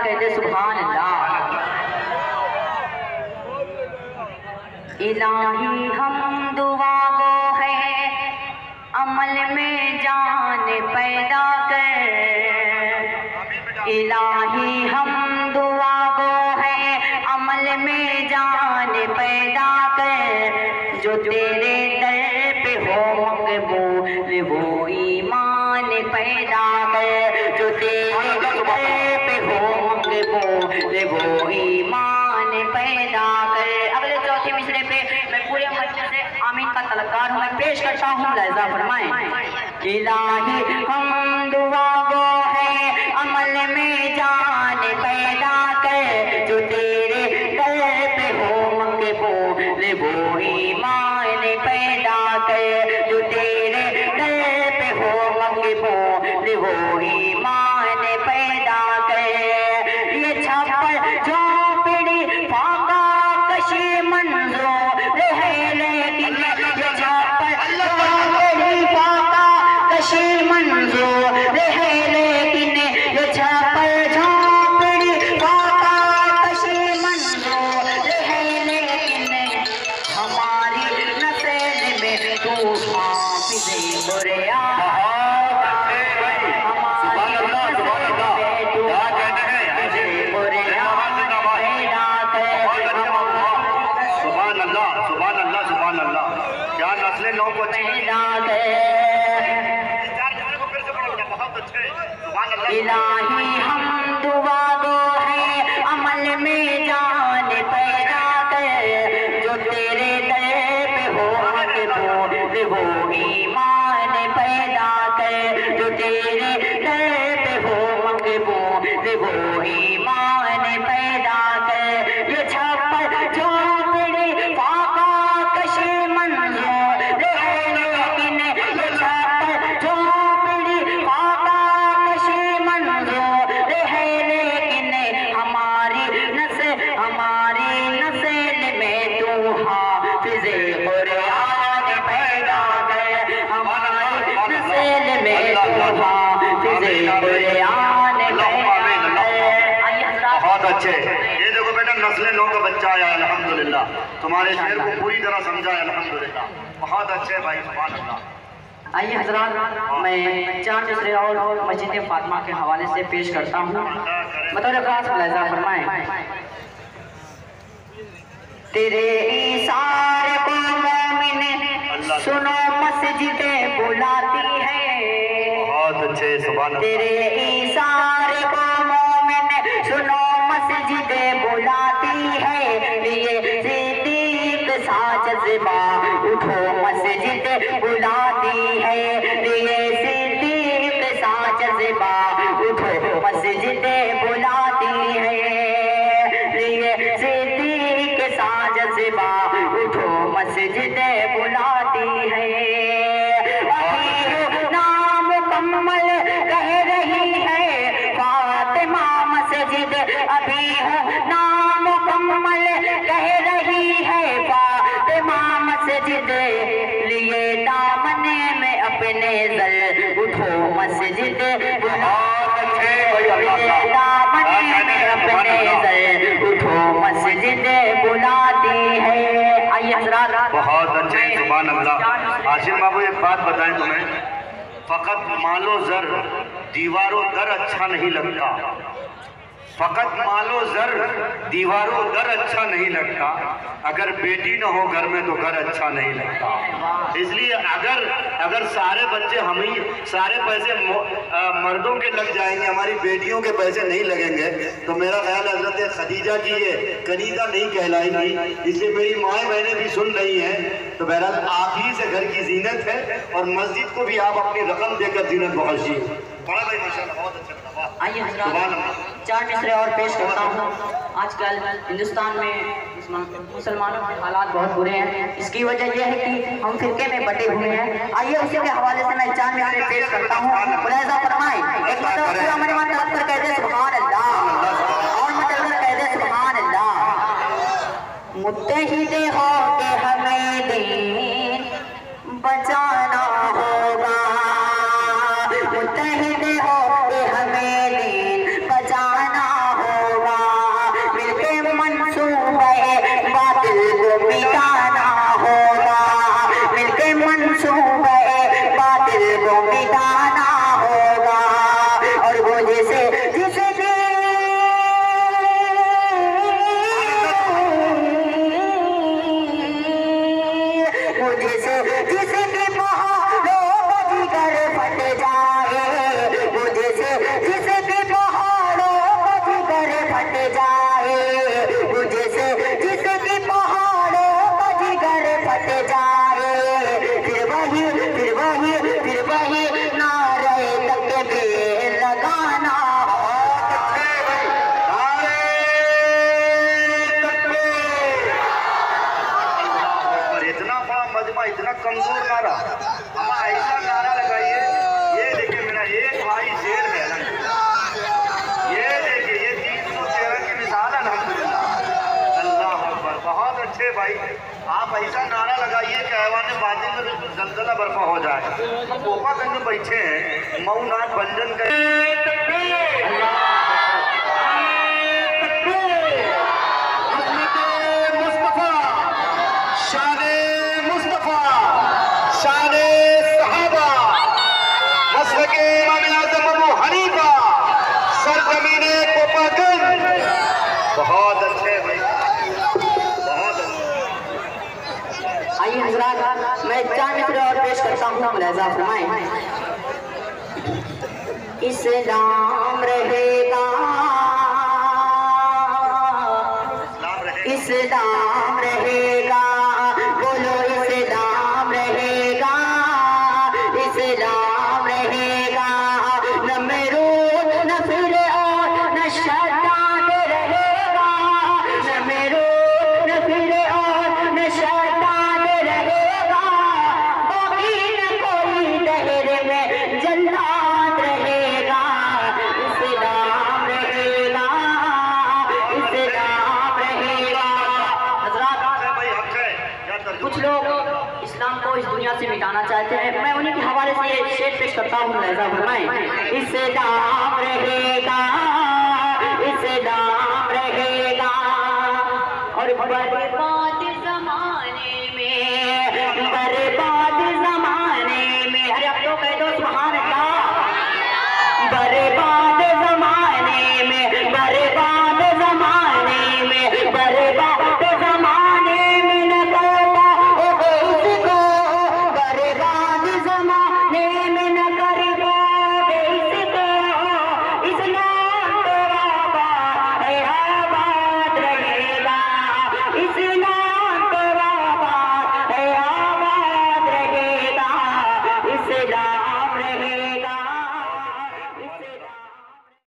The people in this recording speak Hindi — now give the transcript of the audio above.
कहते सुभान अल्लाह। इलाही हम दुआ गो है अमल में जान पैदा कर। इलाही हम दुआ गो है अमल में जान पैदा कर। जो तेरे दर पे हो मकबूल वो ईमान पैदा कर। जो तेरे दर पे हो मकबूल वो ईमान पैदा कर। अगले चौथे मिसरे पे मैं पूरे मस्जिद से आमीन का तलबगार हूँ। मैं पेश करता हूँ, लहजा फरमाएं। इलाही हम दुआ गो है अमल में जान पैदा कर। जो तेरे दर पे हो मकबूल वो ईमान पैदा कर। जो तेरे दर पे हो मकबूल वो ईमान पैदा कर। ये छप्पर झोपड़ी फाका कशी मंजूर है लेकिन ये छप्पर झोपड़ी फाका कशी मंजूर है लेकिन ये छप्पर झोपड़ी फाका कशी मंजूर है लेकिन हमारी नस्ल में तू हाफिज़ बुरिया। इलाही हम दुआ गो है अमल में जान पैदा कर। जो तेरे दर पे हो मकबूल वो ईमान पैदा कर। जो तेरे दर पे हो मकबूल वो ईमान पैदा कर। ये छप्पर झोपड़ी फाका कशी मंजूर है लेकिन ये छप्पर झोपड़ी फाका कशी मंजूर है लेकिन हमारी नस्ल में तू हाफिज़े कुरान पैदा कर। हमारी नस्ल में तू हाफिज़े कुरान पैदा कर। बहुत अच्छे। ये देखो बेटा नस्ल नौ का बच्चा आया अल्हम्दुलिल्लाह। तुम्हारे शेर को पूरी तरह समझा है अल्हम्दुलिल्लाह। बहुत अच्छे भाई, सुभान अल्लाह। आइए हज़रात, मैं 4 मिसरे और मस्जिद फातिमा के हवाले से पेश करता हूँ। मतलब खास मुलाहिज़ा फरमाएं। तेरे इशारे को मोमिन सुनो मस्जिद बुलाती है। बहुत अच्छे, सुभान अल्लाह। तेरे इशारे को मोमिन सुनो मस्जिद बुलाती है। ये सिद्दीक सा जज्बा उठो मस्जिद बुलाती है। ये सिद्दीक सा जज्बा उठो मस्जिद बुलाती है। ये सिद्दीक सा जज्बा उठो मस्जिद बुलाती है। अभी नामुकम्मल कह रही है फातिमा मस्जिद। अभी नामुकम्मल कह रही है फातिमा मस्जिद। लिए दामने में अपने जल उठो मस्जिद बुलाती है। दामने में अपने जल उठो मस्जिद बुलाती है। आइए हज़रात, बहुत अच्छे, सुभान अल्लाह। हाशिम बाबू एक बात बताएं तुम्हें, फकत मालो जर दीवारों दर अच्छा नहीं लगता। फकत मालो जर दीवारों दर अच्छा नहीं लगता। अगर बेटी न हो घर में तो घर अच्छा नहीं लगता। इसलिए अगर सारे बच्चे हम ही सारे पैसे मर्दों के लग जाएंगे, हमारी बेटियों के पैसे नहीं लगेंगे, तो मेरा ख्याल हजरत खदीजा की ये कनीजा नहीं कहलाएगी। इसलिए मेरी माएँ बहनें भी सुन रही हैं। तो बहरहाल आप ही से घर की जीनत है और मस्जिद को भी आप अपनी रकम देकर जीनत बख्शिए। बड़ा भाई माशाल्लाह, बहुत अच्छा। आइए हज़रात, 4 मिसरे और पेश करता हूँ। आजकल हिंदुस्तान में मुसलमानों के हालात बहुत बुरे हैं। इसकी वजह यह है कि हम फिरके में बटे हुए हैं। आइए उसी के हवाले से मैं 4 मिसरे पेश करता हूँ। मुलाहिज़ा फरमाएं। एक मतलब हमारे मन तलब कर कहते सुभान अल्लाह और मतलब कर कहते सुभान अल्लाह। मुत्तहिद हो के हमें दीन बचाना होगा। मुत्तहिद हो के हमें दीन बचाना होगा। इतना बड़ा मजमा इतना कमजोर नारा, हम ऐसा नारा लगाइए। ये देखिए मेरा एक भाई शेर है अल्हम्दुलिल्लाह, ये देखिए ये 313 की मिसाल है अल्हम्दुलिल्लाह। अल्लाह अकबर, बहुत अच्छे भाई, आप ऐसा नारा लगाइए कि ऐवान बातिल में बिल्कुल जलजला बर्पा हो जाए। हम गोपागंज में बैठे हैं, मऊ नाथ भंजन का बहुत अच्छे भाई, बहुत अच्छे। आइए हजरात, मैं चार मित्र और पेश करता हूँ, मुलाहिजा फरमाएं। इस्लाम रहेगा, इस्लाम रहेगा, बोलो इस्लाम रहेगा, इस्लाम रहेगा। न मरूद न फिर और न शैतान रहेगा, न मरूद न फिर और न शैतान रहेगा। बाकी न कोई दहर में जन्नत रहेगा। इस्लाम रहेगा, इस्लाम रहेगा। कुछ लोग इस्लाम को इस दुनिया से मिटाना चाहते हैं, मैं उन्हीं के हवाले से ये शेर पेश करता हूँ, मुलाहिजा फरमाएं। इस्लाम रहेगा, इस्लाम रहेगा और बड़ी बात